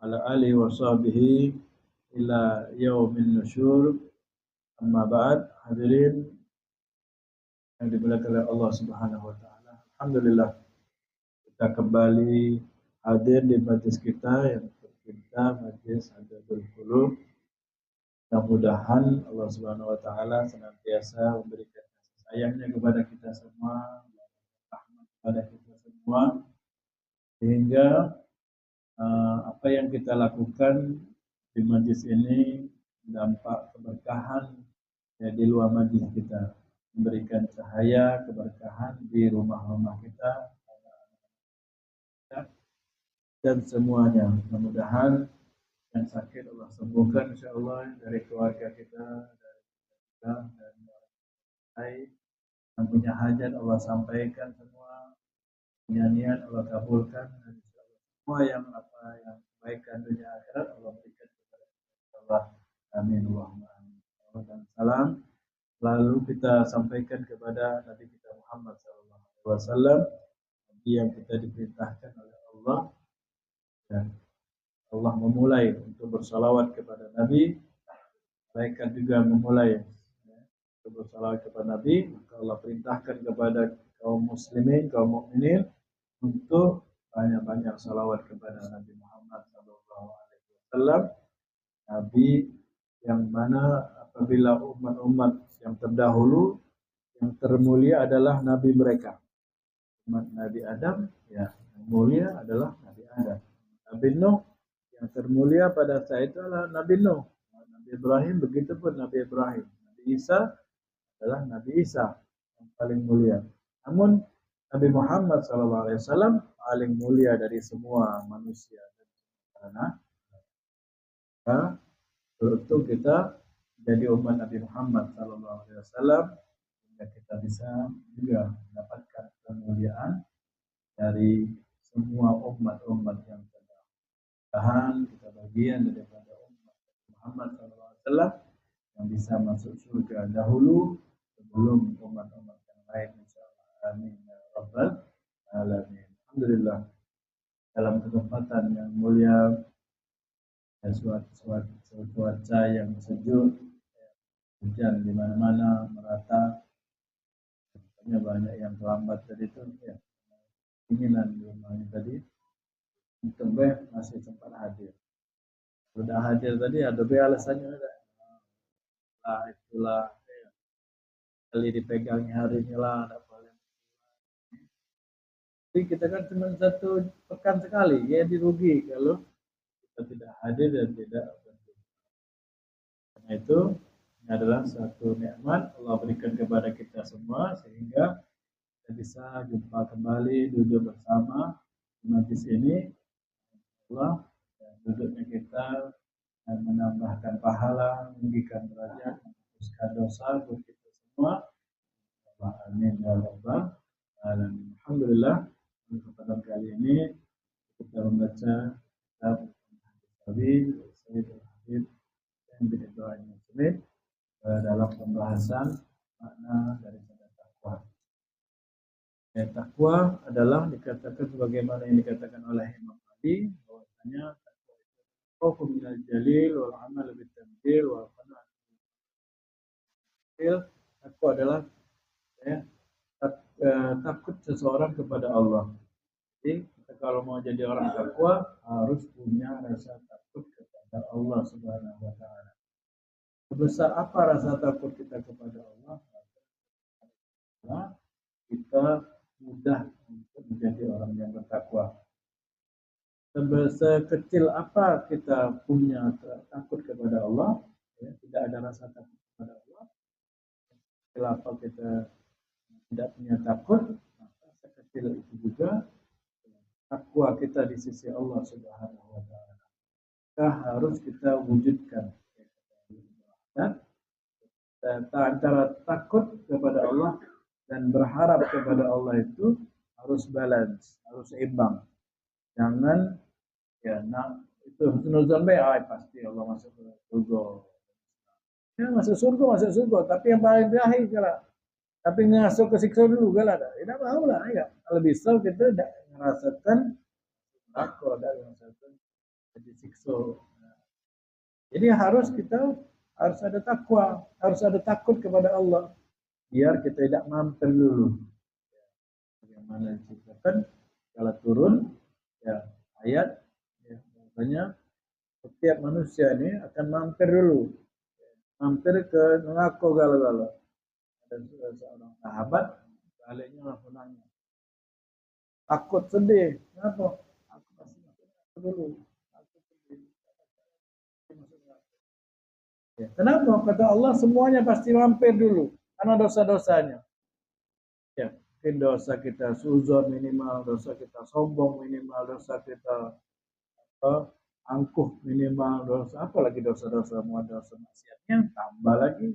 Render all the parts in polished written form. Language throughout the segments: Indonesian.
ala alihi wa sahbihi ila yaumin nusyur. Amma ba'd, hadirin yang dimuliakan oleh Allah Subhanahu wa taala. Alhamdulillah kita kembali hadir di majlis kita yang tercinta, majlis Hadaratul Qulub. Mudah-mudahan Allah Subhanahu wa taala senantiasa memberikan kasih sayangnya kepada kita semua, rahmat kepada kita semua, sehingga apa yang kita lakukan di majlis ini dampak keberkahan ya, di luar majlis kita, memberikan cahaya keberkahan di rumah-rumah kita dan semuanya. Mudah-mudahan yang sakit Allah sembuhkan insyaallah dari keluarga kita, dari kita dan lain yang punya hajat Allah sampaikan semua, punya niat Allah kabulkan, dan insyaallah semua yang kebaikan dunia akhirat Allah berikan kepada kita Allah. Amin Allahumma amin. Dan salam lalu kita sampaikan kepada Nabi kita Muhammad SAW, Nabi yang kita diperintahkan oleh Allah, dan Allah memulai untuk bersalawat kepada Nabi, malaikat juga memulai untuk bersalawat kepada Nabi. Maka Allah perintahkan kepada kaum muslimin, kaum mukminin untuk banyak-banyak salawat kepada Nabi Muhammad SAW, Nabi yang mana apabila umat-umat yang terdahulu yang termulia adalah Nabi mereka, umat Nabi Adam, ya, yang mulia adalah Nabi Adam. Nabi Nuh yang termulia pada saat itu adalah Nabi Nuh. Nabi Ibrahim begitu pun Nabi Ibrahim. Nabi Isa adalah Nabi Isa yang paling mulia. Namun Nabi Muhammad SAW paling mulia dari semua manusia. Karena untuk kita jadi umat Nabi Muhammad SAW, sehingga kita bisa juga mendapatkan kemuliaan dari semua umat-umat yang terdahulu. Kita bagian daripada umat Muhammad SAW yang bisa masuk surga dahulu sebelum umat-umat yang lain, insyaallah. Amin ya rabbal alamin. Alhamdulillah, dalam kesempatan yang mulia, cuaca yang sejuk, hujan di mana-mana merata, banyak yang terlambat tadi itu ya, keinginan di rumahnya tadi untuk masih sempat hadir. Sudah hadir tadi ada alasannya ada. Itulah ya, kali dipegangnya hari ini lah, ada boleh. Tapi kita kan cuma satu pekan sekali, ya dirugi kalau kita tidak hadir dan tidak berdoa. Karena itu ini adalah satu nikmat Allah berikan kepada kita semua, sehingga kita bisa jumpa kembali, duduk bersama di majlis ini. Allah, duduknya kita dan menambahkan pahala, meninggikan derajat, menghapuskan dosa buat kita semua. Amin ya rabbal alamin. Alhamdulillah, pada kesempatan kali ini kita membaca kitab Sayyidul Habib yang didoakan Muslim dalam pembahasan makna daripada takwa. Takwa adalah dikatakan sebagaimana yang dikatakan oleh Imam Ali, bahwasanya takwa itu khawfun minal jalil wal amal bil tanzil wa qana'ah. Takwa adalah takut seseorang kepada Allah. Jadi kita kalau mau jadi orang takwa harus punya rasa takut kepada Allah Subhanahu wa taala. Sebesar apa rasa takut kita kepada Allah, kita mudah untuk menjadi orang yang bertakwa. Sekecil apa kita punya takut kepada Allah, ya, tidak ada rasa takut kepada Allah, sekecil apa kita tidak punya takut, maka sekecil itu juga takwa kita di sisi Allah Subhanahu wa taala. Maka harus kita wujudkan. Dan antara takut kepada Allah dan berharap kepada Allah itu harus balance, harus seimbang. Jangan ya itu husnuzon pasti Allah masuk surga. Ya masuk surga, tapi yang paling terakhir kalau tapi ngasuk ke siksa dulu kalau ada. Tidak mau lah ya. Kalau bisa kita tidak merasakan takut dan merasakan disiksa. Jadi harus ada takwa, harus ada takut kepada Allah, biar kita tidak mampir dulu. Bagaimana diceritakan kalau turun ya ayat, ya, makanya setiap manusia ini akan mampir dulu, mampir ke neraka galau-galau. Ada seorang sahabat baliknya langsung nanya, takut sedih, kenapa? Aku pasti masuk dulu. Aku sedih. Ya, kenapa? Kata Allah semuanya pasti mampir dulu karena dosa-dosanya. Ya, mungkin dosa kita suzon minimal, dosa kita sombong minimal, dosa kita angkuh minimal, dosa apalagi dosa-dosa mau dosa maksiatnya tambah lagi.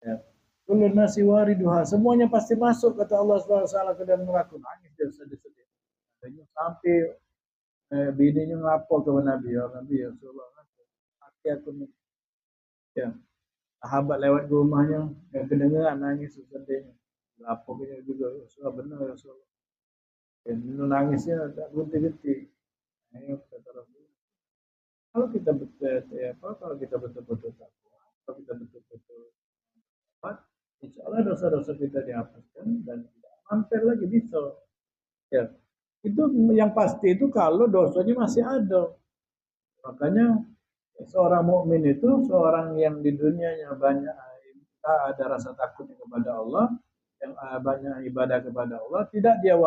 Ya. Kullu nasi wariduha, semuanya pasti masuk kata Allah SWT ke dalam neraka. Nangis dia sedih-sedih. Sampai bininya ngapor ke Nabi, ya Nabi ya Rasulullah, aku nih. Ya, sahabat lewat ke rumahnya, yang kedengeran nangis sedihnya. Lapor juga, Rasulullah benar Rasulullah. Dan nangisnya tak berhenti-henti. Ayo kata Rasulullah. Kalau kita betul-betul takwa, kalau kita betul-betul taat, insya Allah dosa-dosa kita dihapuskan dan tidak mampir lagi bisa. Ya, itu yang pasti itu kalau dosanya masih ada. Makanya seorang mukmin itu seorang yang di dunianya banyak ada rasa takutnya kepada Allah, yang banyak ibadah kepada Allah, tidak dia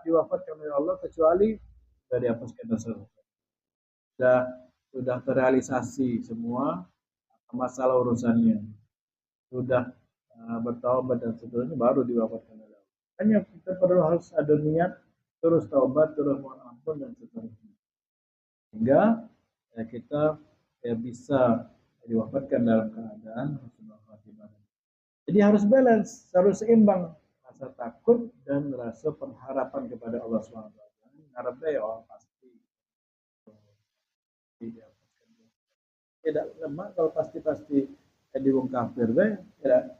diwafatkan oleh Allah kecuali sudah dihapuskan dosa-dosa. Sudah terrealisasi semua masalah urusannya, sudah bertaubat dan seterusnya, baru diwafatkan oleh Allah. Hanya kita harus ada niat terus taubat, terus mohon ampun dan seterusnya, sehingga kita bisa diwafatkan dalam keadaan husnul khatimah. Jadi harus balance, harus seimbang rasa takut dan rasa pengharapan kepada Allah SWT. Harapnya ya orang pasti tidak lemah kalau pasti di wong kafir tidak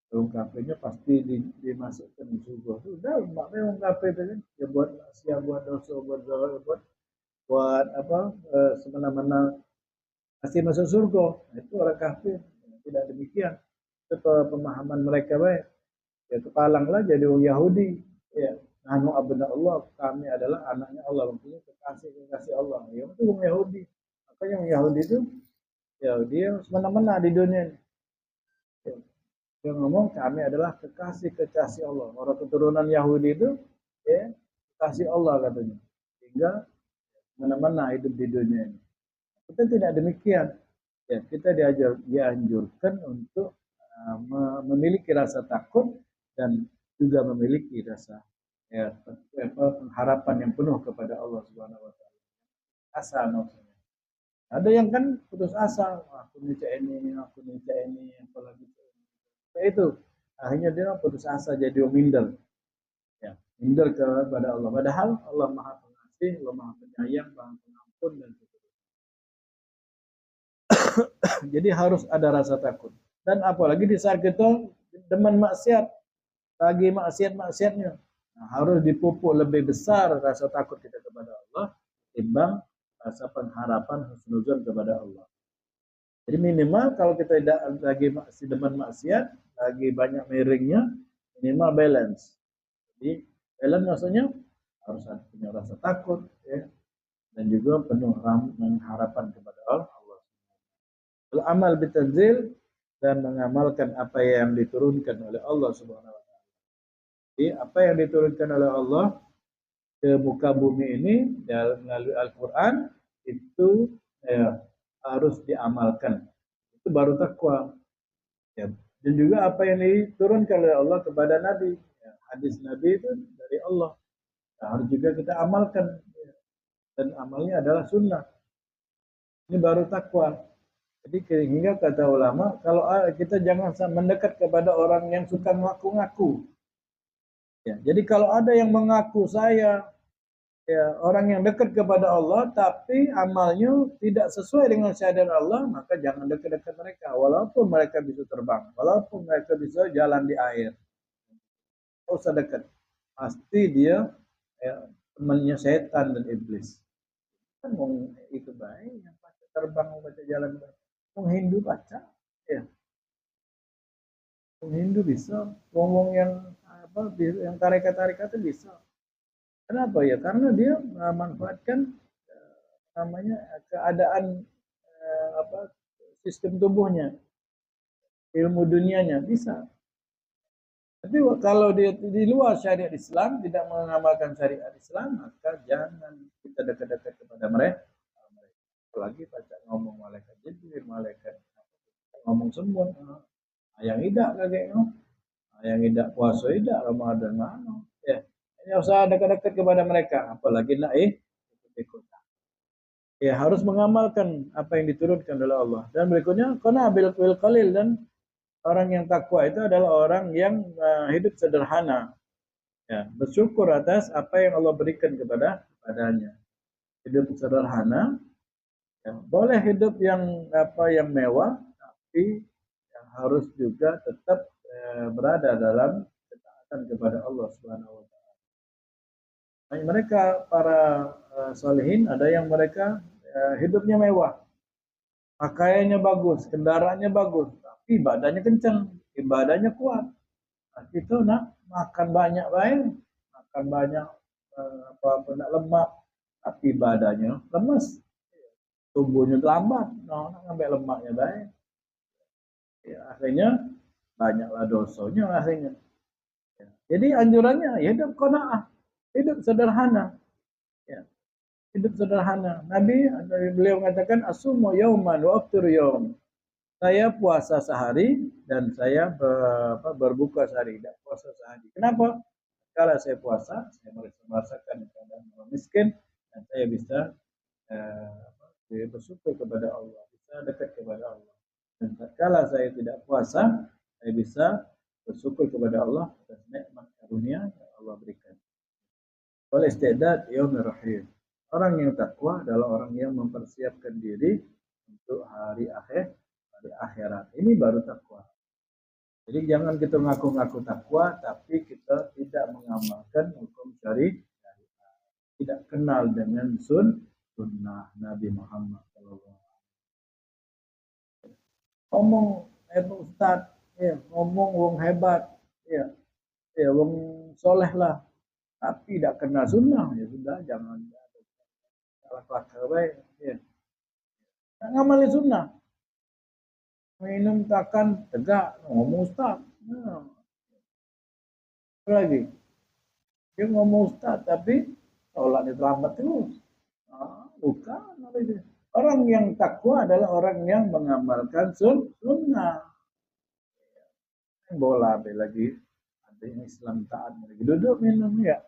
wong kafirnya pasti dimasukkan di surga. Sudah makanya wong kafir itu ya buat siap buat dosa buat apa semena-mena pasti masuk surga. Itu orang kafir. Tidak demikian. Itu pemahaman mereka baik. Ya kepalanglah jadi orang Yahudi. Ya, nahnu abna Allah, kami adalah anaknya Allah, maksudnya kekasih Allah. Ya itu orang Yahudi. Makanya orang Yahudi itu ya dia semena-mena di dunia ini. Ya, dia ngomong kami adalah kekasih Allah. Orang keturunan Yahudi itu ya kekasih Allah katanya. Sehingga semena-mena hidup di dunia ini. Kita tidak demikian. Ya, kita dianjurkan untuk memiliki rasa takut dan juga memiliki rasa pengharapan yang penuh kepada Allah Subhanahu wa taala. Asa maksudnya. Ada yang kan putus asa, aku nica ini, apalagi itu. Akhirnya dia putus asa jadi minder. Ya, minder kepada Allah. Padahal Allah Maha Pengasih, Allah Maha Penyayang, Maha Pengampun dan jadi harus ada rasa takut. Dan apalagi di saat kita demen maksiat, lagi maksiatnya, harus dipupuk lebih besar rasa takut kita kepada Allah timbang rasa pengharapan husnuzon kepada Allah. Jadi minimal kalau kita tidak lagi demen maksiat, lagi banyak miringnya, minimal balance. Jadi balance maksudnya harus punya rasa takut, ya, dan juga penuh pengharapan kepada Allah. Beramal bitanzil dan mengamalkan apa yang diturunkan oleh Allah Subhanahu wa taala. Jadi apa yang diturunkan oleh Allah ke muka bumi ini melalui Al-Qur'an itu harus diamalkan. Itu baru takwa. Ya. Dan juga apa yang diturunkan oleh Allah kepada Nabi. Ya. Hadis Nabi itu dari Allah. Nah, harus juga kita amalkan. Ya. Dan amalnya adalah sunnah. Ini baru takwa. Jadi hingga kata ulama, kalau kita jangan mendekat kepada orang yang suka ngaku-ngaku. Ya, jadi kalau ada yang mengaku saya ya, orang yang dekat kepada Allah, tapi amalnya tidak sesuai dengan syahada Allah, maka jangan dekat-dekat mereka. Walaupun mereka bisa terbang, walaupun mereka bisa jalan di air, tidak usah dekat. Pasti dia temannya setan dan iblis. Kan mau itu baik, yang baca terbang, baca jalan, mau Hindu baca, ya, mau Hindu bisa, ngomong yang apa, yang tarekat-tarekat itu bisa. Kenapa ya? Karena dia memanfaatkan namanya keadaan apa sistem tubuhnya, ilmu dunianya bisa. Tapi kalau dia di luar syariat Islam, tidak mengamalkan syariat Islam, maka jangan kita dekat-dekat kepada mereka. Apalagi baca ngomong malaikat Jibril, malaikat ngomong sembun, yang tidak kayak yang tidak puasa tidak Ramadan mana, ya. Ini usah dekat-dekat kepada mereka, apalagi nak ikut. Ya harus mengamalkan apa yang diturunkan oleh Allah. Dan berikutnya, karena bil qalil, dan orang yang takwa itu adalah orang yang hidup sederhana. Ya, bersyukur atas apa yang Allah berikan kepadanya. Hidup sederhana, ya, boleh hidup yang yang mewah, tapi yang harus juga tetap berada dalam ketaatan kepada Allah Subhanahu wa taala. Mereka para salihin ada yang mereka hidupnya mewah, pakaiannya bagus, kendaraannya bagus, tapi badannya kencang, ibadahnya kuat. Nah, itu nak makan banyak baik, makan banyak apa nak lemak, tapi badannya lemes, tubuhnya lambat, nak ngambil lemaknya baik. Ya, akhirnya banyaklah dosanya akhirnya. Ya. Jadi anjurannya hidup qanaah, hidup sederhana. Ya. Hidup sederhana. Beliau mengatakan asumu yauman wa aftiru yaum. Saya puasa sehari dan saya berbuka sehari, tidak puasa sehari. Kenapa? Kalau saya puasa, saya merasakan keadaan orang miskin dan saya bisa bersyukur kepada Allah, bisa dekat kepada Allah. Dan kalau saya tidak puasa, saya bisa bersyukur kepada Allah atas nikmat karunia yang Allah berikan. Wal istidad yaumir rahim. Orang yang takwa adalah orang yang mempersiapkan diri untuk hari akhirat. Ini baru takwa. Jadi jangan kita ngaku-ngaku takwa, tapi kita tidak mengamalkan hukum syariat, tidak kenal dengan sunnah Nabi Muhammad SAW. Ngomong ustaz, ya, ngomong wong hebat, ya, wong soleh lah, tapi tidak kenal sunnah, ya sudah, jangan salah baik, ya. Ngamali sunnah, minum takkan tegak, ngomong ustaz, nah. Lagi, dia ngomong ustaz, tapi sholatnya terlambat terus, bukan, orang yang takwa adalah orang yang mengamalkan sunnah. Bola lagi, ada yang Islam taat lagi duduk minum ya,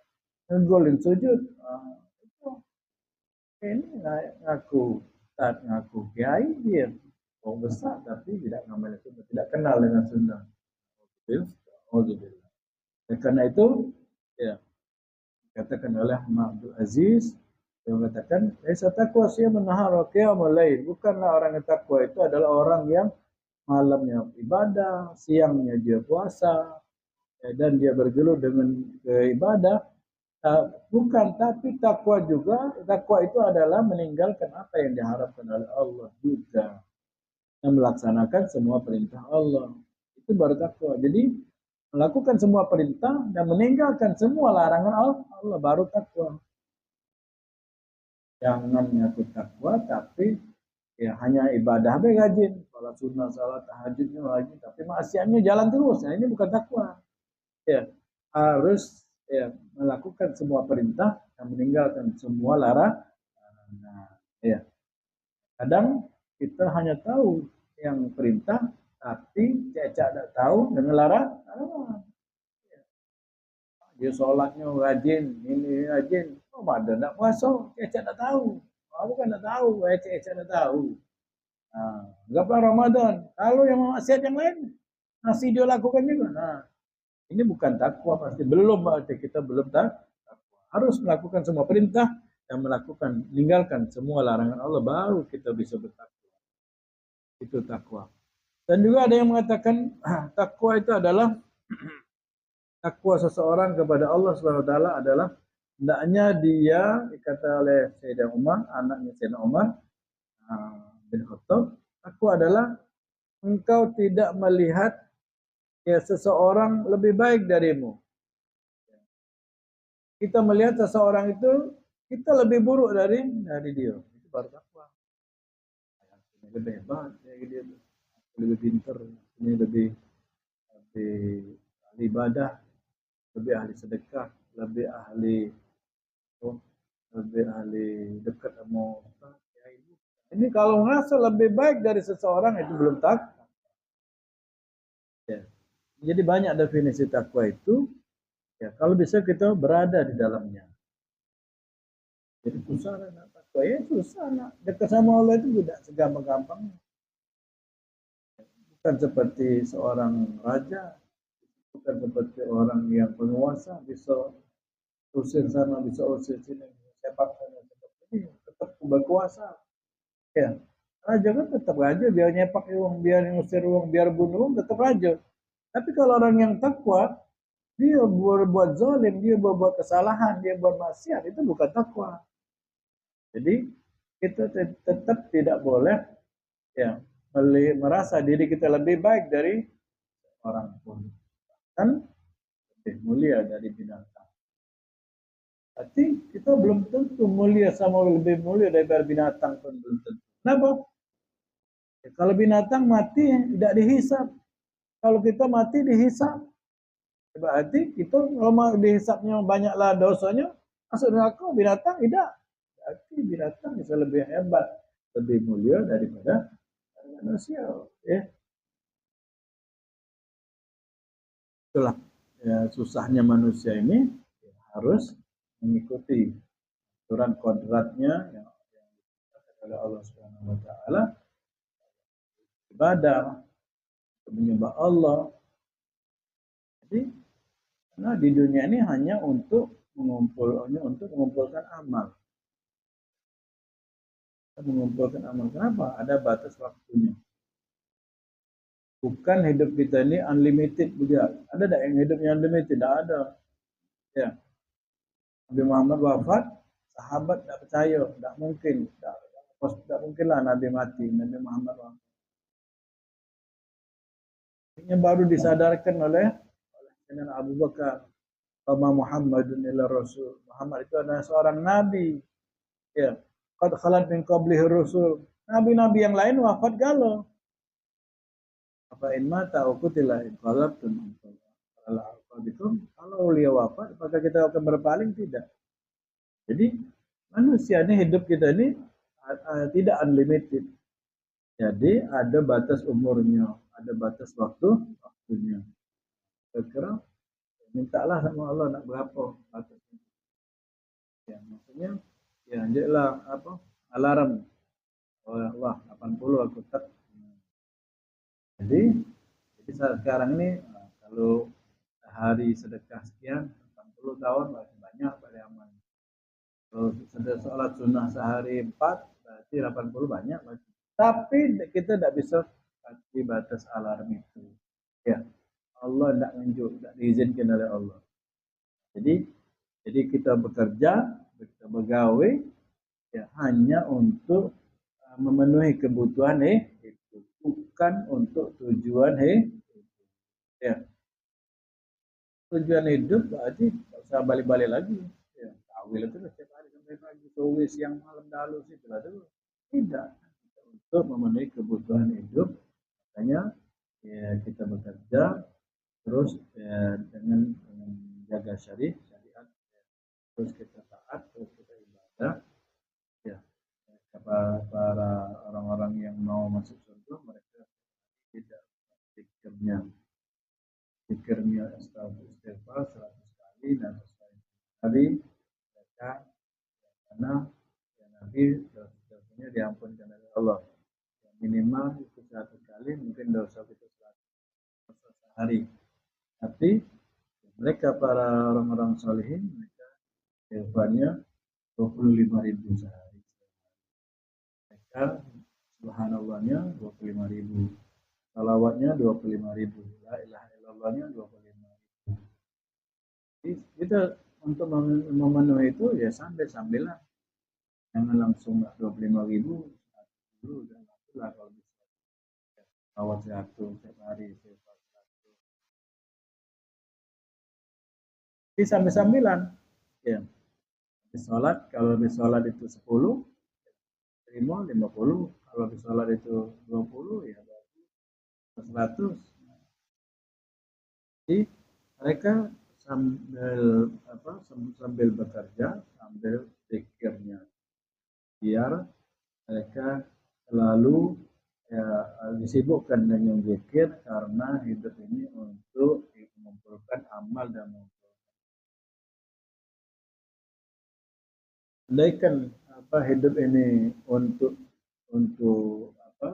ngegolin sujud. Ini ngaku taat, ngaku kiai dia, orang besar tapi tidak ngamalkan sunnah, tidak kenal dengan sunnah. Karena itu, ya, katakan oleh Abdul Aziz, dia mengatakan, takwa siyamun nahar wa qiyamul lail. Bukanlah orang yang takwa itu adalah orang yang malamnya ibadah, siangnya dia puasa, dan dia bergelut dengan ibadah. Bukan, tapi takwa juga, takwa itu adalah meninggalkan apa yang diharapkan oleh Allah juga, dan melaksanakan semua perintah Allah. Itu baru takwa. Jadi melakukan semua perintah dan meninggalkan semua larangan Allah baru takwa. Jangan ngaku takwa tapi ya hanya ibadah be rajin, salat sunnah, salat tahajudnya rajin, tapi maksiatnya jalan terus. Nah, ini bukan takwa. Ya, harus ya melakukan semua perintah dan meninggalkan semua larangan. Nah, ya. Kadang kita hanya tahu yang perintah, tapi tidak tahu dengan larangan. Ya. Dia sholatnya rajin, ini rajin, Ramadan tak puasa, tidak tahu. Bukan tak tahu, tidak tahu. Nah, anggaplah Ramadan. Kalau yang maksiat yang lain masih dia lakukan juga. Nah, ini bukan takwa pasti. Belum, berarti kita belum takwa. Harus melakukan semua perintah dan meninggalkan semua larangan Allah, baru kita bisa bertakwa. Itu takwa. Dan juga ada yang mengatakan takwa itu adalah takwa seseorang kepada Allah SWT adalah hendaknya dia, dikata oleh Sayyidina Umar, anaknya Sayyidina Umar bin Khattab, takwa adalah engkau tidak melihat ya seseorang lebih baik darimu. Kita melihat seseorang itu kita lebih buruk dari dia. Itu baru takwa. Ini lebih hebat dari dia, lebih pintar, ini lebih ahli ibadah, lebih ahli sedekah, lebih ahli dekat sama Ustaz. Ini kalau ngerasa lebih baik dari seseorang itu belum takwa. Ya. Jadi banyak definisi takwa itu. Ya, kalau bisa kita berada di dalamnya. Jadi susah nak takwa, ya susah nak dekat sama Allah itu tidak segampang-gampangnya. Bukan seperti seorang raja, bukan seperti orang yang penguasa bisa usir sana, bisa usir sini, sepak sana, sepak sini, tetap berkuasa. Ya, raja kan tetap raja, biar nyepak uang, biar ngusir uang, biar bunuh uang, tetap raja. Tapi kalau orang yang takwa, dia berbuat zalim, dia berbuat kesalahan, dia berbuat maksiat, itu bukan takwa. Jadi kita tetap tidak boleh ya merasa diri kita lebih baik dari orang pun, kan lebih mulia dari binatang. Berarti kita belum tentu mulia sama lebih mulia daripada binatang pun belum tentu. Kenapa? Ya, kalau binatang mati tidak dihisap, kalau kita mati dihisap. Berarti kita kalau dihisapnya banyaklah dosanya, masuk neraka. Binatang tidak. Berarti binatang bisa lebih hebat, lebih mulia daripada manusia. Ya. Itulah ya, susahnya manusia ini ya, harus mengikuti aturan kodratnya yang dikatakan oleh Allah Subhanahu Wa Taala, ibadah, menyembah Allah. Jadi, karena di dunia ini hanya untuk mengumpulkan amal. Mengumpulkan amal. Kenapa? Ada batas waktunya. Bukan hidup kita ini unlimited juga. Ada tak yang hidupnya unlimited? Tidak ada. Ya. Nabi Muhammad wafat, sahabat tidak percaya, tidak mungkin, tidak mungkinlah Nabi mati, Nabi Muhammad wafat. Ini baru disadarkan oleh Abu Bakar, bahwa Muhammadun illa Rasul. Muhammad itu adalah seorang Nabi. Ya. Qad khalat min qablihi rusul. Nabi-nabi yang lain wafat galau. Apa in mata au qutila inqalabtum ala aqabikum. Kalau beliau wafat, apakah kita akan berpaling? Tidak. Jadi manusia ini, hidup kita ini tidak unlimited. Jadi ada batas umurnya, ada batas waktunya. Kira-kira mintalah sama Allah nak berapa batasnya. Ya, maksudnya ya anjeklah apa alarm. Oh Allah 80 aku tak. Jadi sekarang ini kalau sehari sedekah sekian 80 tahun masih banyak, paling aman. Kalau sudah sholat sunnah sehari 4 berarti 80 banyak masih. Tapi kita tidak bisa kasih batas alarm itu. Ya, Allah tidak menunjuk, tidak diizinkan oleh Allah. Jadi kita bekerja, kita bergawe ya hanya untuk memenuhi kebutuhan itu, bukan untuk tujuan ya. Tujuan hidup berarti tidak usah balik-balik lagi. Ya, kawil itu setiap hari sampai pagi, sore, siang, malam, dalu sih dulu. Tidak, untuk memenuhi kebutuhan hidup. Makanya ya kita bekerja terus ya, dengan menjaga syariat, terus kita taat, terus kita ibadah. Ya, para orang-orang yang mau masuk surga, mereka tidak pikirnya istighfar 100 kali dan 100 kali mereka karena ya, Nabi dosanya diampunkan oleh Allah. Yang minimal itu 100 kali, mungkin dosa kita 100 sehari. Tapi mereka para orang-orang salihin, mereka istighfarnya 25.000 sehari. Mereka subhanallahnya 25.000, salawatnya 25.000, la ilaha illallahnya 25.000. Jadi kita untuk memenuhi itu ya sambil-sambilan. Jangan langsung 25.000 dulu udah lah kalau bisa awal 100 setiap hari setiap jadi sambil-sambilan ya. Habis sholat, kalau habis sholat itu 10 terima 50, kalau habis sholat itu 20 ya 100. Jadi mereka sambil bekerja sambil pikirnya biar mereka selalu ya, disibukkan dengan zikir karena hidup ini untuk mengumpulkan amal dan andaikan hidup ini untuk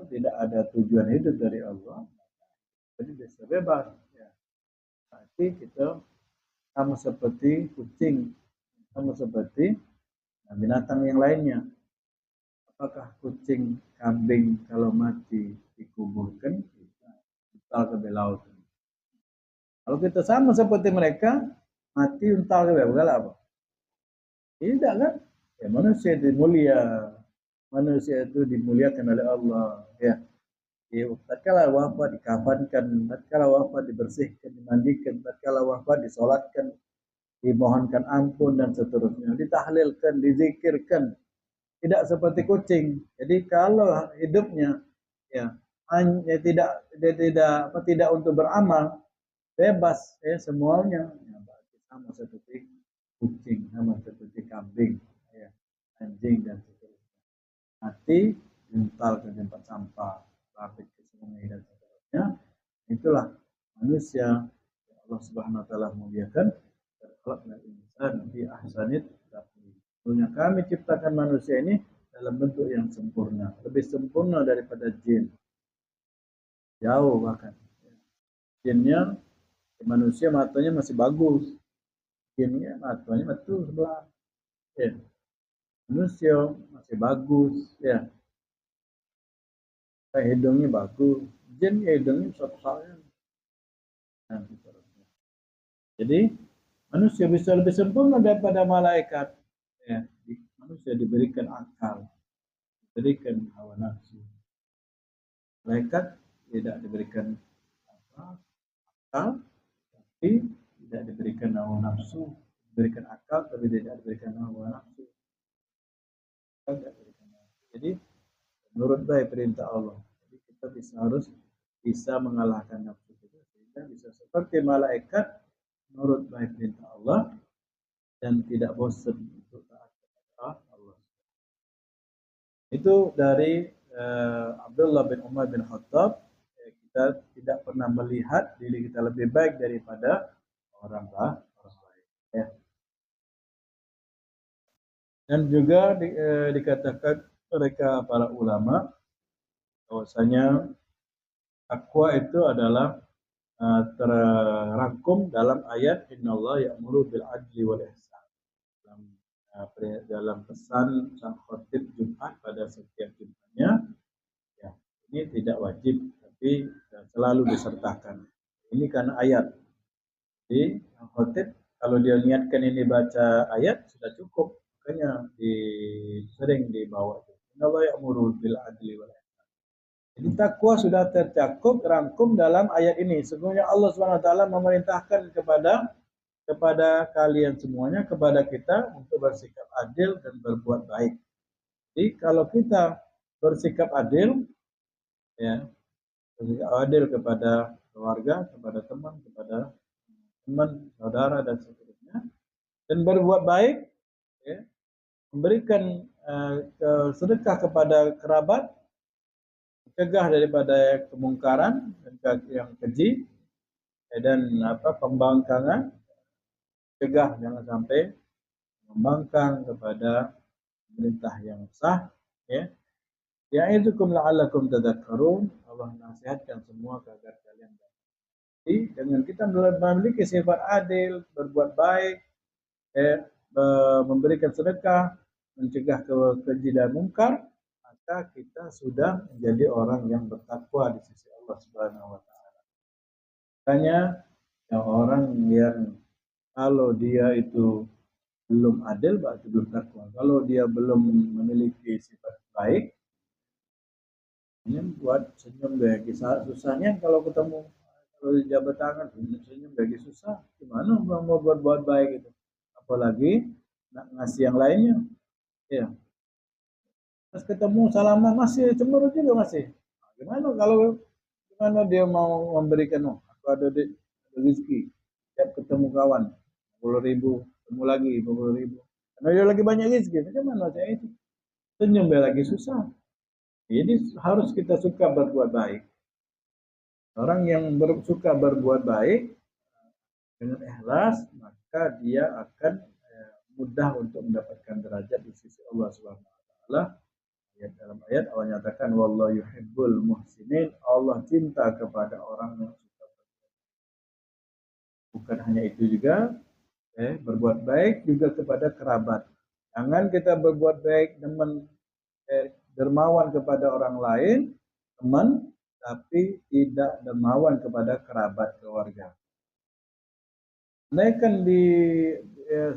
tidak ada tujuan hidup dari Allah, jadi bisa bebas. Ya. Berarti kita sama seperti kucing, sama seperti binatang yang lainnya. Apakah kucing, kambing kalau mati dikuburkan, untal ke laut? Kalau kita sama seperti mereka, mati untal ke laut, apa? Tidak kan? Ya, manusia itu mulia, manusia itu dimuliakan oleh Allah. Ya, tatkala wafat dikafankan, tatkala wafat dibersihkan, dimandikan, tatkala wafat disolatkan, dimohonkan ampun dan seterusnya, ditahlilkan, dizikirkan. Tidak seperti kucing. Jadi kalau hidupnya ya hanya tidak untuk beramal, bebas ya semuanya. Ya, sama seperti kucing, sama seperti kambing, ya, anjing dan seterusnya. Mati, juntal ke tempat sampah, lari ke sungai dan seterusnya. Itulah manusia yang Allah Subhanahu Wa Taala muliakan. Khalaqnal insana fi ahsani taqwim. Sebenarnya kami ciptakan manusia ini dalam bentuk yang sempurna, lebih sempurna daripada jin. Jauh bahkan. Jinnya, manusia matanya masih bagus. Jinnya matanya betul sebelah. Ya. Manusia masih bagus, ya. Hidungnya bagus. Jin hidungnya besar-besar. Nah, jadi manusia bisa lebih sempurna daripada malaikat. Ya, manusia diberikan akal, diberikan hawa nafsu. Malaikat tidak diberikan akal, tapi tidak diberikan hawa nafsu. Diberikan akal, tapi tidak diberikan hawa nafsu. Jadi menurut baik perintah Allah. Jadi kita harus bisa mengalahkan nafsu kita sehingga bisa seperti malaikat menurut baik perintah Allah dan tidak bosan untuk taat kepada Allah. Itu dari Abdullah bin Umar bin Khattab. Kita tidak pernah melihat diri kita lebih baik daripada orang lain. Ya. Dan juga dikatakan mereka para ulama bahwasanya takwa itu adalah terangkum dalam ayat Innallaha ya'muru bil adli wal ihsan. Dalam pesan sang khatib Jumat pada setiap Jumatnya, ya, ini tidak wajib tapi selalu disertakan. Ini karena ayat. Jadi sang khatib kalau dia niatkan ini baca ayat sudah cukup, makanya sering dibawa. Innallaha ya'muru bil adli wal ihsan. Jadi takwa sudah tercakup rangkum dalam ayat ini. Sesungguhnya Allah SWT memerintahkan kepada kalian semuanya, kepada kita untuk bersikap adil dan berbuat baik. Jadi kalau kita bersikap adil, ya, bersikap adil kepada keluarga, kepada teman, saudara dan seterusnya, dan berbuat baik, ya, memberikan sedekah kepada kerabat, cegah daripada kemungkaran dan yang keji dan pembangkangan, cegah jangan sampai membangkang kepada pemerintah yang sah, ya. Ya'idukum la'allakum tadhakkarun. Allah nasihatkan semua agar kalian jadi dengan kita memiliki sifat adil, berbuat baik, memberikan sedekah, mencegah keji dan mungkar, maka kita sudah menjadi orang yang bertakwa di sisi Allah Subhanahu wa taala. Makanya orang yang kalau dia itu belum adil berarti belum takwa. Kalau dia belum memiliki sifat baik, senyum buat senyum bagi susahnya kalau ketemu, kalau jabat tangan senyum bagi susah, gimana mau buat baik itu, apalagi nak ngasih yang lainnya, ya. Pas ketemu salaman masih cemburu juga masih. Gimana kalau gimana dia mau memberikan, oh, aku ada rezeki, tiap ketemu kawan 10.000, ketemu lagi 20.000, karena dia lagi banyak rezeki, bagaimana saya itu senyum dia lagi susah. Jadi harus kita suka berbuat baik. Orang yang suka berbuat baik dengan ikhlas, maka dia akan mudah untuk mendapatkan derajat di sisi Allah Subhanahu wa taala. Dalam ayat Allah nyatakan wallahu yuhibbul muhsinin, Allah cinta kepada orang yang suka berbuat. Bukan hanya itu juga, berbuat baik juga kepada kerabat. Jangan kita berbuat baik dermawan kepada orang lain, teman, tapi tidak dermawan kepada kerabat keluarga. Kan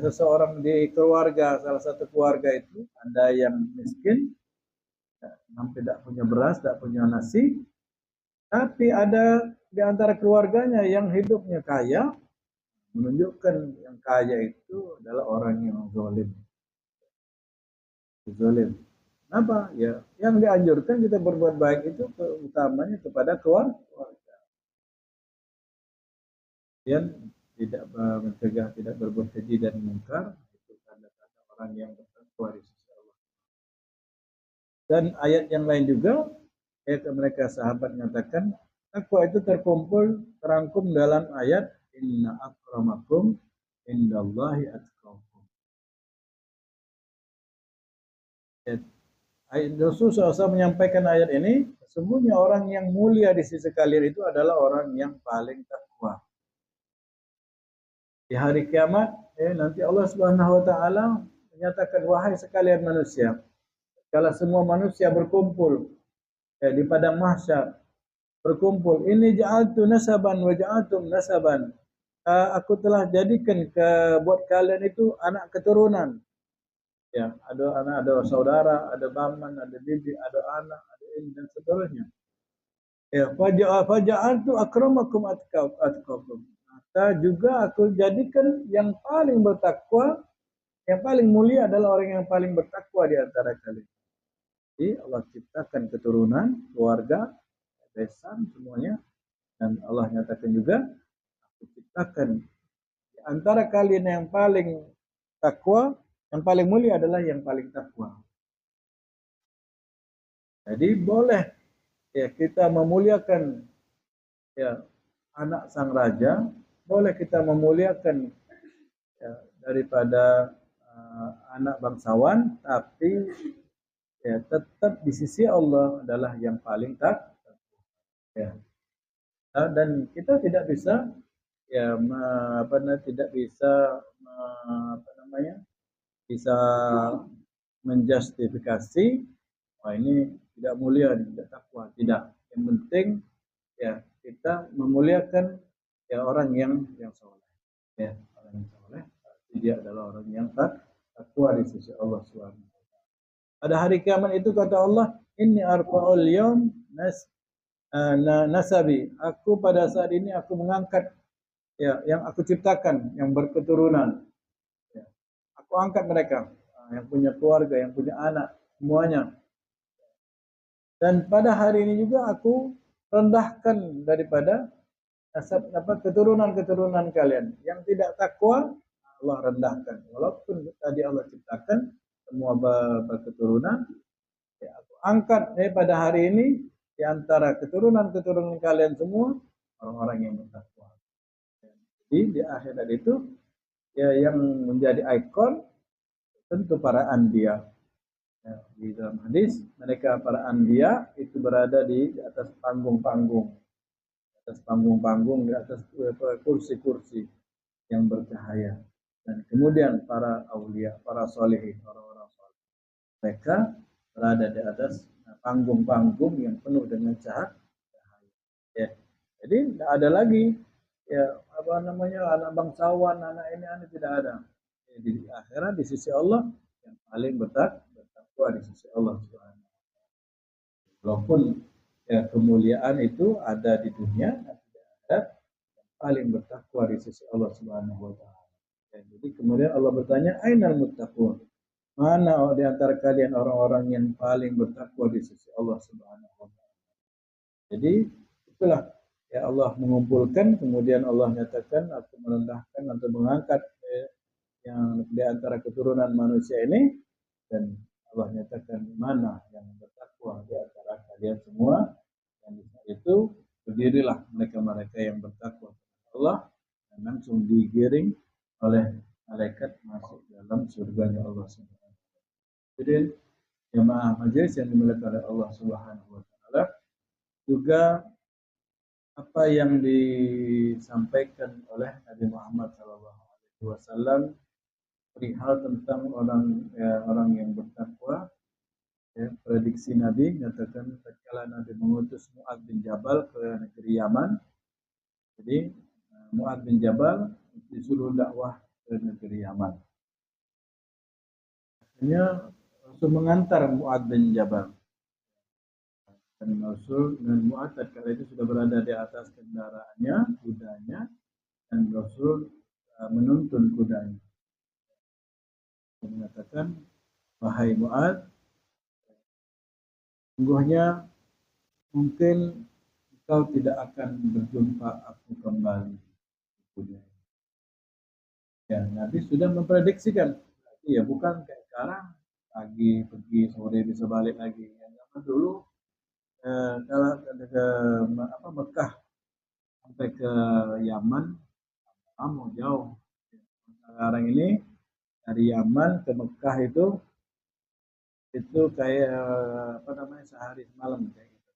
seseorang di keluarga, salah satu keluarga itu ada yang miskin, tidak punya beras, tidak punya nasi, tapi ada di antara keluarganya yang hidupnya kaya, menunjukkan yang kaya itu adalah orang yang zalim. Kenapa? Ya, yang dianjurkan kita berbuat baik itu utamanya kepada keluarga. Dan tidak mencegah, tidak berbuat keji dan mungkar, itu tanda-tanda orang yang bertakwa di sisi Allah. Dan ayat yang lain juga, ayat mereka sahabat mengatakan, takwa itu terangkum dalam ayat inna akramakum indallahi atqakum. Rasulullah SAW menyampaikan ayat ini, sesungguhnya orang yang mulia di sisi kalian itu adalah orang yang paling takwa. Di hari kiamat, nanti Allah Subhanahu wa taala menyatakan, wahai sekalian manusia, kalau semua manusia berkumpul di padang mahsyar, berkumpul, ini ja'altu nasaban wa ja'altum nasaban. Aku telah jadikan buat kalian itu anak keturunan. Ya, ada anak, ada saudara, ada paman, ada bibi, ada anak, ada ini dan seterusnya. Ya, faja'altu akramakum atqakum. Maka juga aku jadikan yang paling bertakwa, yang paling mulia adalah orang yang paling bertakwa di antara kalian. Jadi Allah ciptakan keturunan, keluarga, besan semuanya, dan Allah nyatakan juga, aku ciptakan di antara kalian yang paling takwa, yang paling mulia adalah yang paling takwa. Jadi boleh ya kita memuliakan ya anak sang raja, boleh kita memuliakan ya, daripada anak bangsawan, tapi ya tetap di sisi Allah adalah yang paling takwa. Ya. Dan kita tidak bisa ya tidak bisa bisa menjustifikasi, wah ini tidak mulia, tidak takwa, tidak. Yang penting ya kita memuliakan ya orang yang soleh, ya orang yang soleh, dia adalah orang yang takwa di sisi Allah Subhanahu. Pada hari kiamat itu kata Allah, inni arfa'ul yawm nasabi. Aku pada saat ini aku mengangkat ya yang aku ciptakan, yang berketurunan. Ya. Aku angkat mereka, yang punya keluarga, yang punya anak, semuanya. Dan pada hari ini juga aku rendahkan daripada keturunan kalian. Yang tidak takwa, Allah rendahkan. Walaupun tadi Allah ciptakan semua berketurunan, ya aku angkat pada hari ini di antara keturunan kalian semua orang-orang yang bertakwa. Jadi di akhirat itu ya yang menjadi ikon tentu para anbiya. Ya, di dalam hadis mereka para anbiya itu berada di atas panggung-panggung, di atas kursi-kursi yang bercahaya. Dan kemudian para aulia, para solehin, orang-orang soleh, mereka berada di atas panggung-panggung yang penuh dengan cahaya. Ya. Jadi tidak ada lagi ya anak bangsawan, anak ini tidak ada. di akhirat di sisi Allah yang paling bertakwa di sisi Allah Subhanahu. Walaupun ya, kemuliaan itu ada di dunia, ada yang paling bertakwa di sisi Allah Subhanahu wa taala. Ya, jadi kemudian Allah bertanya, "Ainal muttaqun?" Mana di antara kalian orang-orang yang paling bertakwa di sisi Allah Subhanahu wa taala? Jadi itulah ya Allah mengumpulkan, kemudian Allah nyatakan, aku merendahkan atau mengangkat yang di antara keturunan manusia ini, dan Allah nyatakan mana yang bertakwa di antara kalian semua, dan itu berdirilah mereka-mereka yang bertakwa kepada Allah dan langsung digiring oleh malaikat masuk dalam surganya Allah Subhanahu wa taala. Jadi jemaah majelis yang dimuliakan oleh Allah Subhanahu wa taala, juga apa yang disampaikan oleh Nabi Muhammad SAW perihal tentang orang yang bertakwa. Ya, prediksi Nabi nyatakan tatkala Nabi mengutus Mu'adz bin Jabal ke negeri Yaman. Jadi Mu'adz bin Jabal disuruh dakwah ke negeri Yaman. Akhirnya Rasul mengantar Mu'adz bin Jabal. Dan Rasul dan Mu'adz tatkala itu sudah berada di atas kendaraannya, kudanya, dan Rasul menuntun kudanya. Dia mengatakan, "Wahai Mu'adz, sungguhnya mungkin engkau tidak akan berjumpa aku kembali." Ya, Nabi sudah memprediksikan. Ya, bukan kayak sekarang pagi pergi sore bisa balik lagi. Yang zaman dulu kalau ke Mekah sampai ke Yaman lama jauh. Sekarang ini dari Yaman ke Mekah itu kayak sehari semalam kayak gitu.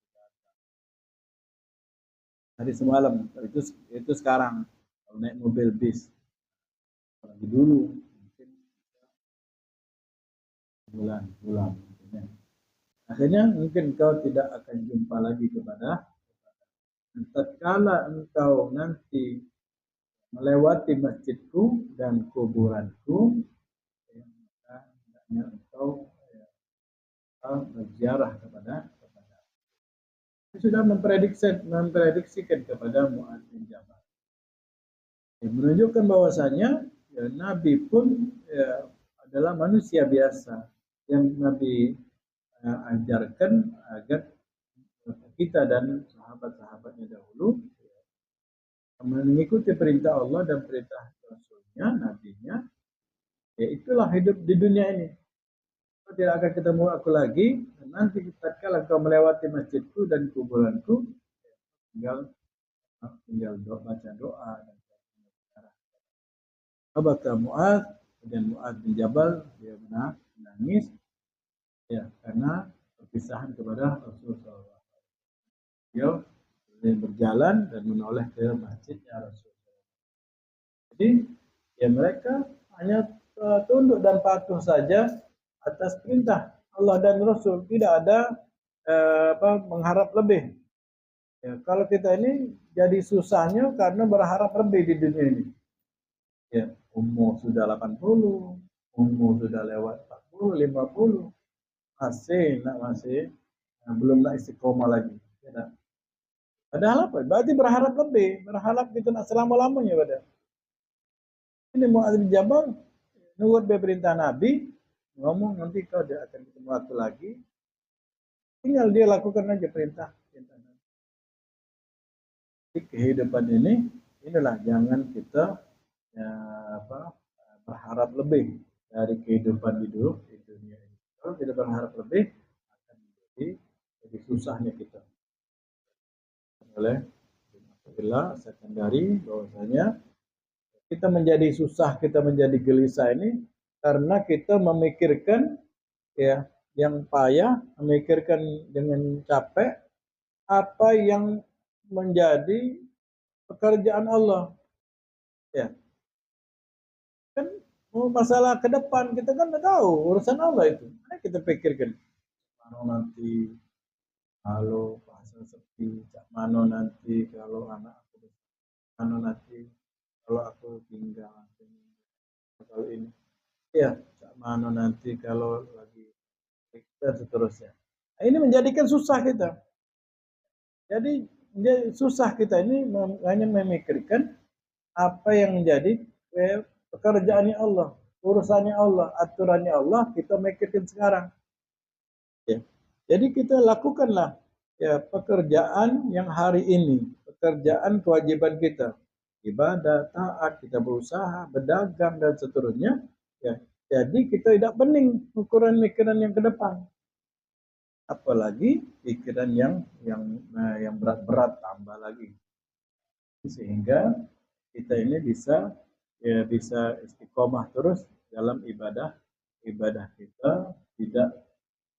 Hari semalam itu sekarang kalau naik mobil bis. Kalau dulu mungkin bulan. Akhirnya mungkin kau tidak akan jumpa lagi kepada tatkala engkau nanti melewati masjidku dan kuburanku, hendaknya engkau berziarah kepada sudah memprediksikan kepada Mu'adz bin Jabal. Menunjukkan bahwasanya ya, Nabi pun ya, adalah manusia biasa yang Nabi ajarkan agar kita dan sahabat-sahabatnya dahulu ya, mengikuti perintah Allah dan perintah Rasulnya, Nabinya. Ya itulah hidup di dunia ini. Kau tidak akan ketemu aku lagi. Dan nanti tatkala kau melewati masjidku dan kuburanku, tinggal baca doa dan Abaka Mu'adz, dan Mu'adz bin Jabal dia menangis ya karena perpisahan kepada Rasulullah. Dia berjalan dan menoleh ke masjidnya Rasulullah. Jadi ya mereka hanya tunduk dan patuh saja atas perintah Allah dan Rasul, tidak ada mengharap lebih. Ya, kalau kita ini jadi susahnya karena berharap lebih di dunia ini. Ya, umur sudah 80, umur sudah lewat 40, 50, masih belum nak istiqomah lagi. Ya, padahal apa? Berarti berharap lebih, berharap kita nak selama-lamanya pada. Ini Mu'adz bin Jabal nurut perintah Nabi, ngomong nanti kau tidak akan ketemu aku lagi. Tinggal dia lakukan aja perintah Nabi. Di kehidupan inilah jangan kita berharap lebih dari kehidupan di dunia ini. Kalau tidak berharap lebih akan jadi susahnya kita. Oleh sekundari bahwasanya kita menjadi susah, kita menjadi gelisah ini karena kita memikirkan ya yang payah, memikirkan dengan capek apa yang menjadi pekerjaan Allah. Ya. Kan masalah ke depan kita kan tidak tahu, urusan Allah itu. Mana kita pikirkan mana nanti kalau pasal sepi, mana nanti kalau anak aku, mana nanti kalau aku tinggal, kalau ini. ya mana nanti kalau lagi dan seterusnya. Nah, ini menjadikan susah kita. Jadi susah kita ini hanya memikirkan apa yang menjadi pekerjaannya Allah, urusannya Allah, aturannya Allah, kita mikirkan sekarang. Ya. Jadi kita lakukanlah ya pekerjaan yang hari ini, pekerjaan kewajiban kita, ibadah, taat, kita berusaha, berdagang dan seterusnya. Ya. Jadi kita tidak pening ukuran-ukuran yang ke depan. Apalagi pikiran yang berat-berat tambah lagi. Sehingga kita ini bisa istiqomah terus dalam ibadah kita, tidak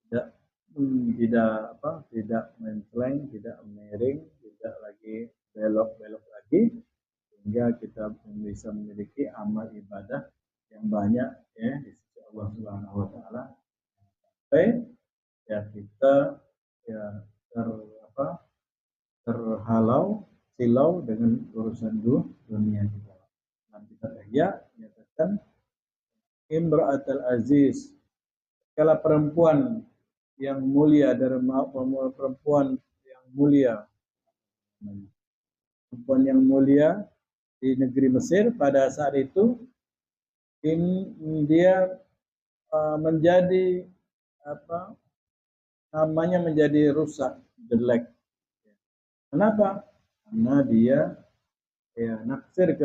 tidak tidak mencleng, tidak miring, tidak lagi belok-belok lagi, sehingga kita bisa memiliki amal ibadah yang banyak ya di sisi Allah Subhanahu wa taala, sampai ya kita ya terhalau silau dengan urusan dunia kita. Dan kita nyatakan Imra'atul Aziz, kalau perempuan yang mulia dari perempuan yang mulia, perempuan yang mulia di negeri Mesir pada saat itu, dia menjadi namanya menjadi rusak, jelek. Kenapa? Karena dia naksir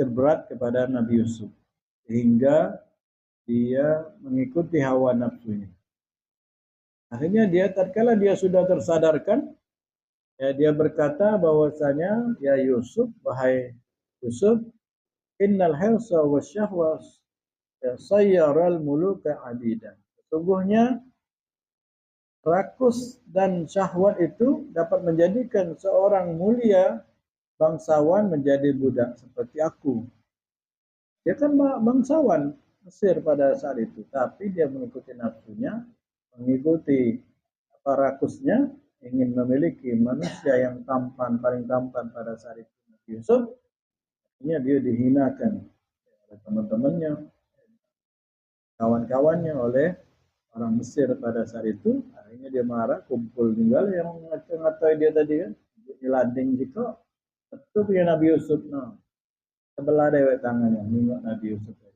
berat kepada Nabi Yusuf, sehingga dia mengikuti hawa nafsunya. Akhirnya tatkala dia sudah tersadarkan, ya dia berkata bahwasanya, ya Yusuf, wahai Yusuf, innal hirsa wasyahwa sayyaral muluka abidan. Sesungguhnya rakus dan syahwat itu dapat menjadikan seorang mulia bangsawan menjadi budak seperti aku. Dia kan bangsawan Mesir pada saat itu, tapi dia mengikuti nafsunya, mengikuti rakusnya, ingin memiliki manusia yang tampan, paling tampan pada saat itu Nabi Yusuf. Akhirnya dia dihinakan oleh teman-temannya, kawan-kawannya, oleh orang Mesir pada saat itu. Akhirnya dia marah, kumpul tinggal yang ngatai dia tadi kan, nyelading jika betul punya Nabi Yusuf. Nah, sebelah dewek tangannya nengok Nabi Yusuf tadi.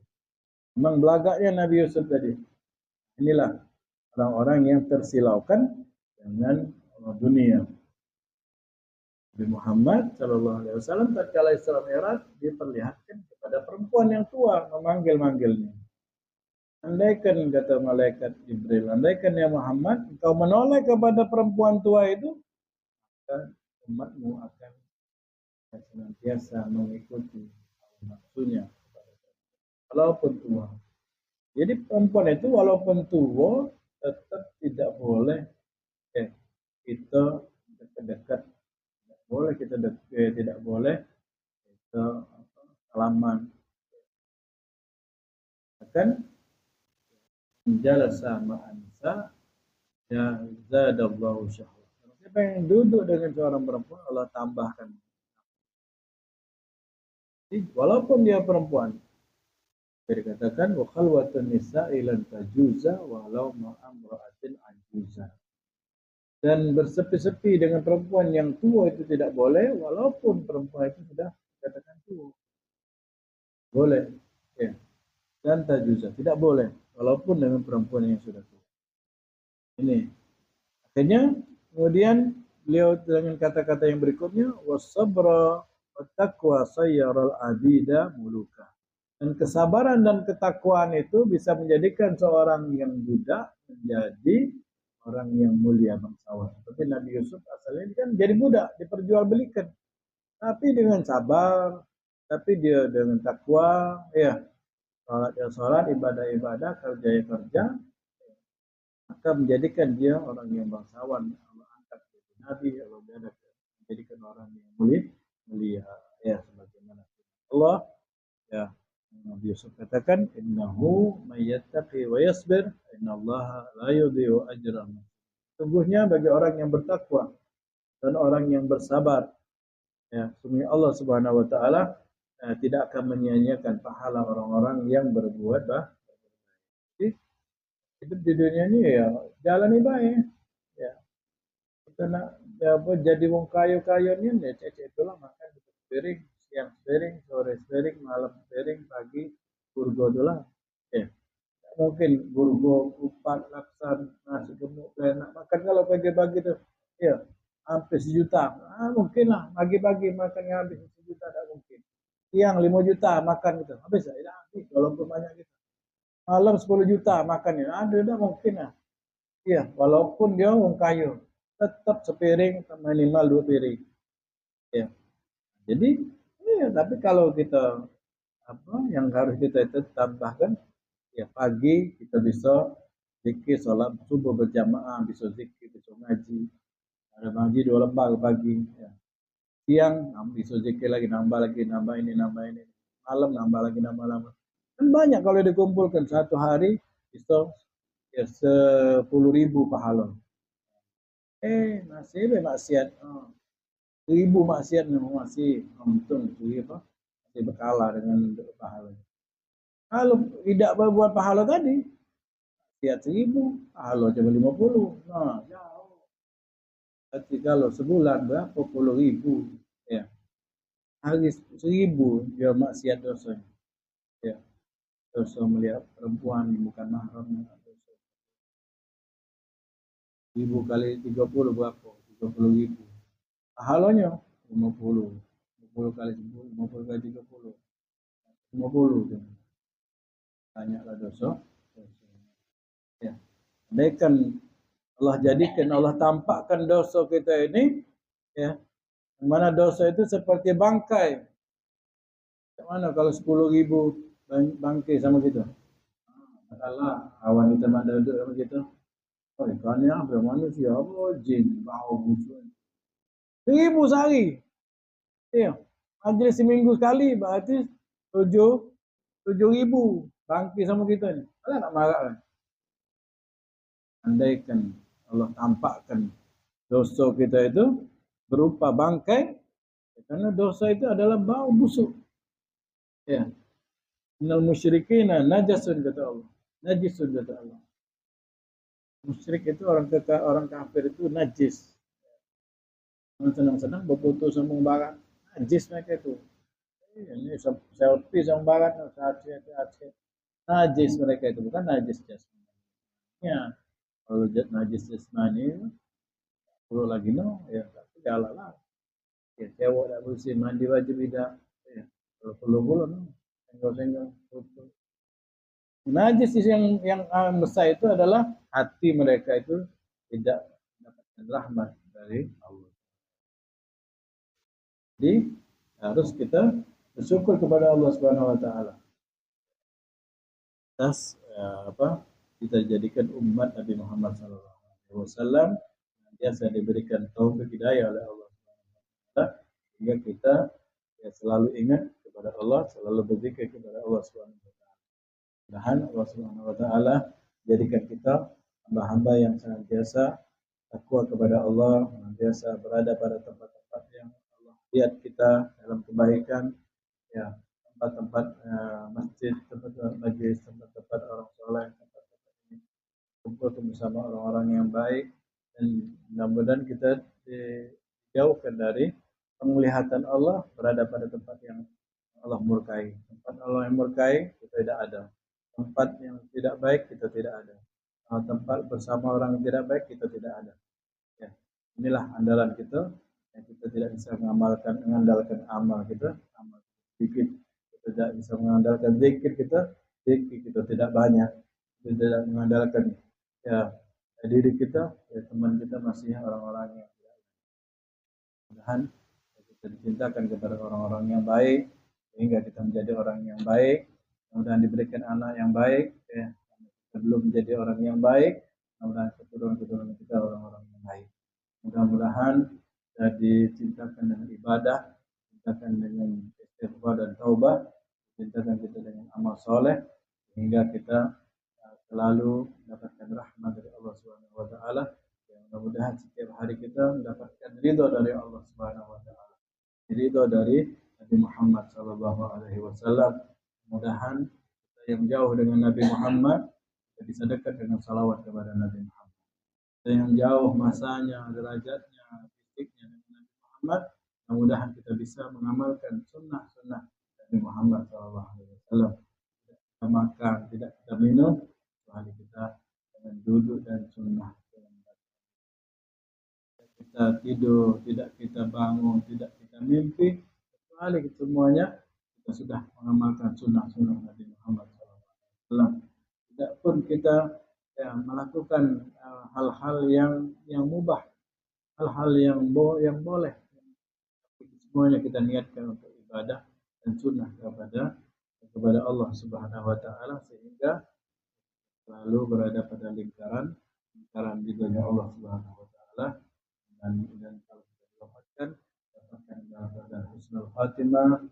Memang belagaknya Nabi Yusuf tadi. Inilah orang-orang yang tersilaukan dengan dunia. Nabi Muhammad Shallallahu Alaihi Wasallam tatkala Isra Mi'raj diperlihatkan kepada perempuan yang tua, memanggil-manggilnya. Andaikan, kata malaikat Jibril, andaikan ya Muhammad engkau menoleh kepada perempuan tua itu, maka umatmu akan senantiasa mengikuti nafsunya walaupun tua. Jadi perempuan itu walaupun tua tetap tidak boleh kita dekat-dekat, tidak boleh kita salaman. Akan jalasa ma'ansa ya zadallahu syahwat. Siapa yang duduk dengan seorang perempuan, Allah tambahkan. Jadi, walaupun dia perempuan, dikatakan wa khalwatun nisa'i lan tajuza walau ma'amra'atin ajuza. Dan bersepi-sepi dengan perempuan yang tua itu tidak boleh, walaupun perempuan itu sudah dikatakan tua. Boleh, ya. Dan tajuza, tidak boleh, walaupun dengan perempuan yang sudah tua. Ini. Akhirnya, kemudian beliau dengan kata-kata yang berikutnya, was-sabra wat-taqwa sayyaral abida muluka. Dan kesabaran dan ketakwaan itu bisa menjadikan seorang yang budak menjadi orang yang mulia bangsawan. Seperti Nabi Yusuf asalnya kan jadi budak, diperjualbelikan. Tapi dengan sabar, tapi dia dengan takwa, ya, sholat, ibadah, kerja, maka menjadikan dia orang yang bangsawan. Allah angkat jadi Nabi, Allah menjadikan orang yang mulia, ya, sebagaimana Allah, ya. Nabi Yusuf katakan, innahu mayyattaqi wa yasbir, innallaha la yudhi'u ajra. Sungguhnya bagi orang yang bertakwa dan orang yang bersabar, ya, sungguh Allah Subhanahu wa taala tidak akan menyia-nyiakan pahala orang-orang yang berbuat baik. Jadi hidup di dunia ini ya jalani baik. Ya, kita nak apa, jadi wong kayu ni ya cek itulah makan piring, siang piring, sore piring, malam piring, pagi burgo itulah. Ya, mungkin burgo, kupat, laksan, nasi gemuk, enak makan kalau pagi-pagi tu. Ya, hampir 1 juta. Mungkin lah pagi-pagi makan yang habis 1 juta tak mungkin. Siang 5 juta makan gitu. Habis tak? Habis walaupun banyak gitu. Malam 10 juta makannya. Ada dah mungkin lah. Iya, walaupun dia orang kaya, tetap sepiring minimal 2 piring. Ya. Jadi, ya, tapi kalau kita apa yang harus kita itu tambahkan, ya pagi kita bisa zikir sholat subuh berjamaah, bisa zikir, bisa ngaji. Ada ngaji 2 lembar pagi. Ya. Siang bisa zikir lagi, nambah lagi, nambah ini, nambah ini. Malam nambah lagi, nambah lama. Kan banyak kalau dikumpulkan satu hari bisa ya 10.000 pahala. Masih maksiat. 1.000 maksiat memang masih untung apa? Masih berkalah dengan pahala. Kalau tidak berbuat pahala tadi, maksiat 1.000, pahala cuma 50. Nah, jauh. Tapi kalau sebulan berapa puluh ribu, ya. Hari 1.000 dia maksiat dosanya. Ya. Dosa melihat perempuan bukan mahram. 1.000 kali 30 berapa? 30.000. Pahalanya 50. 50 kali 10, 50 kali 30. 50 tu. Banyaklah dosa. Ya. Andaikan Allah jadikan, Allah tampakkan dosa kita ini, ya, mana dosa itu seperti bangkai. Mana kalau 10.000 bangkai sama kita? Katakanlah wanita mana duduk sama kita? Oh, ikannya apa? Manusia apa? Jin, bau busuk. 1.000 sehari. Ya. Majlis seminggu sekali berarti 7.000 bangkai sama kita ni. Alah nak marah kan? Andaikan Allah tampakkan dosa kita itu berupa bangkai, karena dosa itu adalah bau busuk. Ya. Innal musyrikina najasun kata Allah. Najisun kata Allah. Musyrik itu orang kafir itu najis. Senang-senang berfoto sama barat. Najis mereka itu. Ini selfie sama barat. Najis mereka itu. Bukan najis jasmani. Ya. Kalau najis jasmani, perlu lagi no. Ya, tapi jalan lah. Ya, cewek tak bersih, mandi wajib tidak. Ya. Kalau perlu no. Senggol-senggol. Najis yang besar itu adalah hati mereka itu tidak mendapatkan rahmat dari Allah. Jadi harus kita bersyukur kepada Allah Subhanahu Wa Taala atas kita jadikan umat Nabi Muhammad SAW dia sudah diberikan taufik hidayah oleh Allah Subhanahu Wa Taala sehingga kita ya selalu ingat kepada Allah, selalu berzikir kepada Allah Subhanahu Wa Taala. Mudah-mudahan Allah Subhanahu Wa Taala jadikan kita hamba-hamba yang senantiasa takwa kepada Allah, senantiasa berada pada tempat-tempat yang Allah lihat kita dalam kebaikan, ya tempat-tempat masjid, tempat-tempat majlis, tempat-tempat orang soleh, tempat-tempat ini kumpul bersama orang-orang yang baik, dan mudah-mudahan kita dijauhkan dari penglihatan Allah berada pada tempat yang Allah murkai. Tempat Allah yang murkai kita tidak ada. Tempat yang tidak baik kita tidak ada. Tempat bersama orang yang tidak baik kita tidak ada. Ya, inilah andalan kita. Yang kita tidak bisa mengandalkan amal kita, amal sedikit. Kita tidak bisa mengandalkan zikir kita, zikir kita tidak banyak. Kita tidak mengandalkan ya diri kita, ya teman kita masih orang-orang yang tidak. Mudah-mudahan kita dicintakan kepada orang-orang yang baik, sehingga kita menjadi orang yang baik. Mudah-mudahan diberikan anak yang baik, ya. Sebelum menjadi orang yang baik, mudah-mudahan keturunan kita orang-orang yang baik. Mudah-mudahan dicintakan dengan ibadah, dicintakan dengan istighfar dan taubah, dicintakan kita dengan amal soleh, sehingga kita selalu mendapatkan rahmat dari Allah Subhanahu Wa Taala. Mudah-mudahan setiap hari kita mendapatkan ridho dari Allah Subhanahu Wa Taala, ridho dari Nabi Muhammad Sallallahu Alaihi Wasallam. Mudah-mudahan kita yang jauh dengan Nabi Muhammad kita bisa dekat dengan salawat kepada Nabi Muhammad. Kita yang jauh masanya, derajatnya, fisiknya dengan Nabi Muhammad, mudah-mudahan kita bisa mengamalkan sunnah-sunnah Nabi Muhammad Sallallahu Alaihi Wasallam. Tidak kita makan, tidak kita minum, kecuali kita dengan duduk dan sunnah. Kita tidur, tidak kita bangun, tidak kita mimpi, kecuali semuanya kita sudah mengamalkan sunnah-sunnah Nabi Muhammad SAW. Tidak pun kita melakukan hal-hal yang mubah, hal-hal yang boleh. Semuanya kita niatkan untuk ibadah dan sunnah kepada Allah Subhanahu Wa Taala, sehingga selalu berada pada lingkaran ridhonya Allah Subhanahu Wa Taala. Dan kalau kita dapatkan dalam keadaan husnul khatimah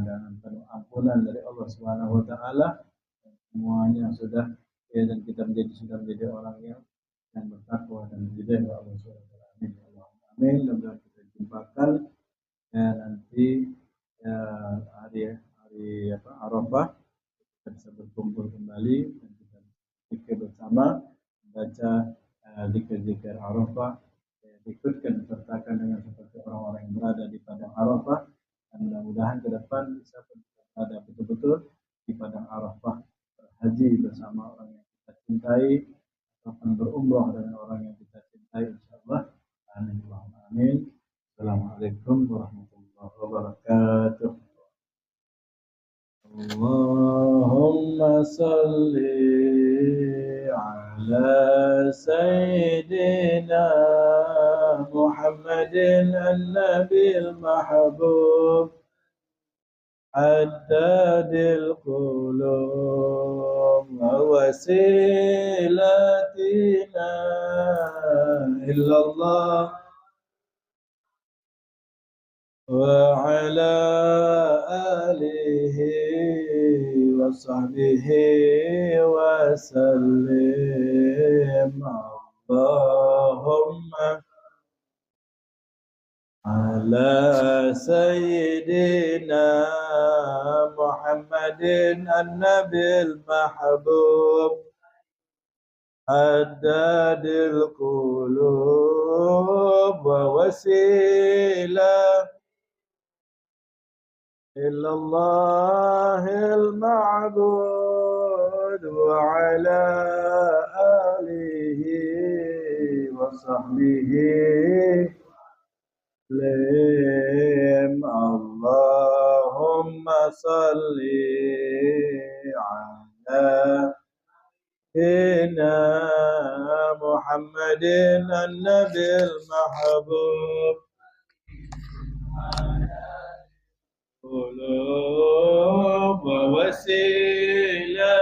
dan penuh ampunan dari Allah Subhanahu Wa Taala, semuanya sudah dan kita sudah menjadi orang yang bertakwa dan diridhai oleh Allah Subhanahu Wa Taala. Amin. Amin. Mudah-mudahan kita jumpakan nanti hari Arafah, kita bisa berkumpul kembali dan kita zikir bersama, membaca zikir Arafah, ikutkan sertakan dengan seperti orang-orang yang berada di padang Arafah, dan mudah-mudahan ke depan bisa berada betul-betul di padang Arafah, berhaji bersama orang yang kita cintai, ataupun berumrah dengan orang yang kita cintai, insyaallah. Amin. Amin. Assalamualaikum warahmatullahi wabarakatuh. Allahumma salli ala sayyidina Muhammadin an-nabil mahbub haddadil qulub wa wasilatina illallah wa ala alihi wa sahbihi wa sallim. Allahumma ala sayyidina Muhammadin an-nabil mahbub haddadil qulub wa wasilah illallahil ma'bud wa ala alihi wa sahbihi lim. Allahumma salli ala sayyidina Muhammadin an-nabil mahbub qulub wa wasilatina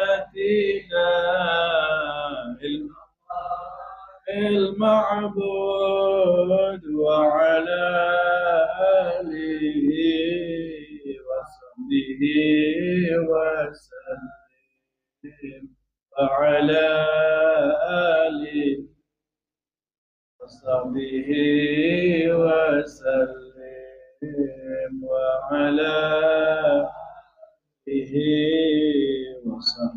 المعبود وعلى آله وصحبه وسلم وعلى آله وصحبه وسلم وعلى آله وصحبه